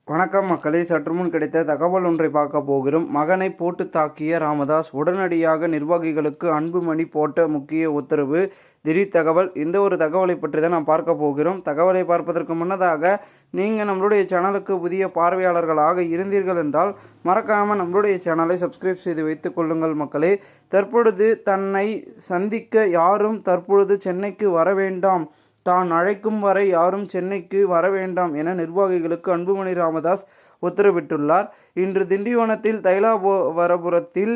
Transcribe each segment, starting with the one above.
வணக்கம் மக்களே, சற்று முன் கிடைத்த தகவல் ஒன்றை பார்க்க போகிறோம். மகனை போட்டு தாக்கிய ராமதாஸ் உடனடியாக நிர்வாகிகளுக்கு அன்புமணி போட்ட முக்கிய உத்தரவு. திடீர் தகவல். இந்த ஒரு தகவலை பற்றி தான் நாம் பார்க்க போகிறோம். தகவலை பார்ப்பதற்கு முன்னதாக நீங்கள் நம்மளுடைய சேனலுக்கு புதிய பார்வையாளர்களாக இருந்தீர்கள் என்றால் மறக்காமல் நம்மளுடைய சேனலை சப்ஸ்கிரைப் செய்து வைத்துக் கொள்ளுங்கள் மக்களே. தற்பொழுது தன்னை சந்திக்க யாரும் தற்பொழுது சென்னைக்கு வர வேண்டாம், தான் அழைக்கும் வரை யாரும் சென்னைக்கு வர வேண்டாம் என நிர்வாகிகளுக்கு அன்புமணி ராமதாஸ் உத்தரவிட்டுள்ளார். இன்று திண்டிவனத்தில் தைலாபுரத்தில்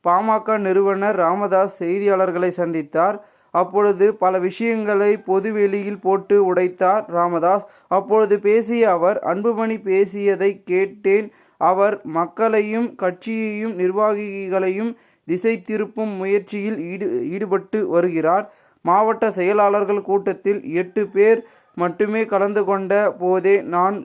பாமக நிறுவனர் ராமதாஸ் செய்தியாளர்களை சந்தித்தார். அப்பொழுது பல விஷயங்களை பொதுவெளியில் போட்டு உடைத்தார் ராமதாஸ். அப்பொழுது பேசிய அவர், அன்புமணி பேசியதை கேட்டேன். அவர் மக்களையும் கட்சியையும் நிர்வாகிகளையும் திசை திருப்பும் முயற்சியில் ஈடுபட்டு வருகிறார். மாவட்ட செயலாளர்கள் கூட்டத்தில் 8 பேர் மட்டுமே கலந்து கொண்ட போதே நான்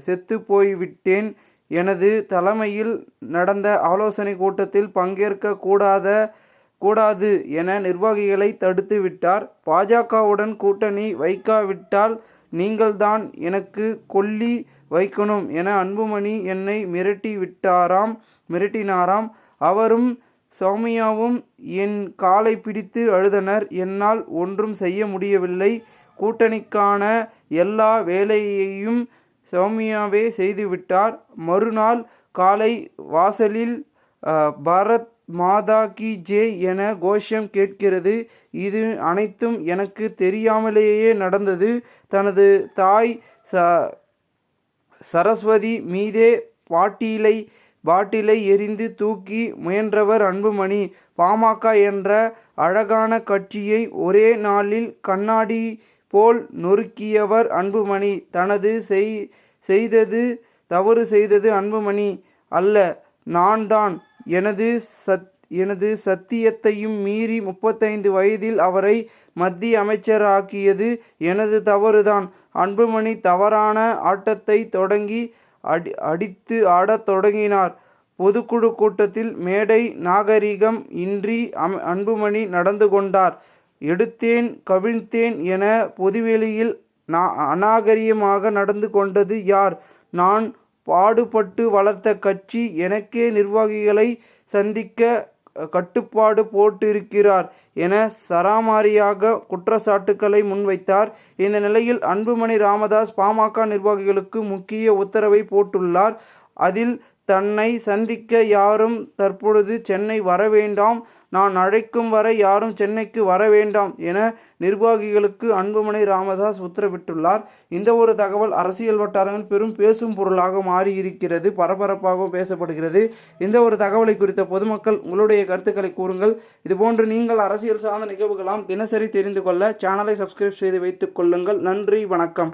செத்து போய்விட்டேன். எனது தலைமையில் நடந்த ஆலோசனை கூட்டத்தில் பங்கேற்க கூடாது என நிர்வாகிகளை தடுத்து விட்டார். பாஜகவுடன் கூட்டணி வைக்காவிட்டால் நீங்கள்தான் எனக்கு கொல்லி வைக்கணும் என அன்புமணி என்னை மிரட்டினாராம். அவரும் சௌமியாவும் என் காலை பிடித்து அழுதனர். என்னால் ஒன்றும் செய்ய முடியவில்லை. கூட்டணிக்கான எல்லா வேலையையும் சௌமியாவே செய்துவிட்டார். மறுநாள் காலை வாசலில் பாரத் மாதா கி ஜெய் என கோஷம் கேட்கிறது. இது அனைத்தும் எனக்கு தெரியாமலேயே நடந்தது. தனது தாய் சரஸ்வதி மீதே பாட்டிலை எரிந்து தூக்கி முயன்றவர் அன்புமணி. பாமக என்ற அழகான கட்சியை ஒரே நாளில் கண்ணாடி போல் நொறுக்கியவர் அன்புமணி. தவறு செய்தது அன்புமணி அல்ல, நான் தான். எனது சத்தியத்தையும் மீறி 35 வயதில் அவரை மத்திய அமைச்சராக்கியது எனது தவறுதான். அன்புமணி தவறான ஆட்டத்தை தொடங்கி அடித்து ஆடத் தொடங்கினார். பொதுக்குழு கூட்டத்தில் மேடை நாகரிகம் இன்றி அன்புமணி நடந்து கொண்டார். எடுத்தேன் கவிழ்த்தேன் என பொதுவெளியில் அநாகரிகமாக நடந்து கொண்டது யார்? நான் பாடுபட்டு வளர்த்த கட்சி. எனக்கே நிர்வாகிகளை சந்திக்க கட்டுப்பாடு போட்டிருக்கிறார் என சராமாரியாக குற்றச்சாட்டுக்களை முன்வைத்தார். இந்த நிலையில் அன்புமணி ராமதாஸ் பாமக நிர்வாகிகளுக்கு முக்கிய உத்தரவை போட்டுள்ளார். அதில் தன்னை சந்திக்க யாரும் தற்பொழுது சென்னை வர வேண்டாம், நான் அழைக்கும் வரை யாரும் சென்னைக்கு வர வேண்டாம் என நிர்வாகிகளுக்கு அன்புமணி ராமதாஸ் உத்தரவிட்டுள்ளார். இந்த ஒரு தகவல் அரசியல் வட்டாரங்கள் பெரும் பேசும் பொருளாக மாறியிருக்கிறது, பரபரப்பாகவும் பேசப்படுகிறது. இந்த ஒரு தகவலை குறித்த பொதுமக்கள் உங்களுடைய கருத்துக்களை கூறுங்கள். இதுபோன்று நீங்கள் அரசியல் சார்ந்த நிகழ்வுகளாம் தினசரி தெரிந்து கொள்ள சேனலை சப்ஸ்கிரைப் செய்து வைத்துக் கொள்ளுங்கள். நன்றி, வணக்கம்.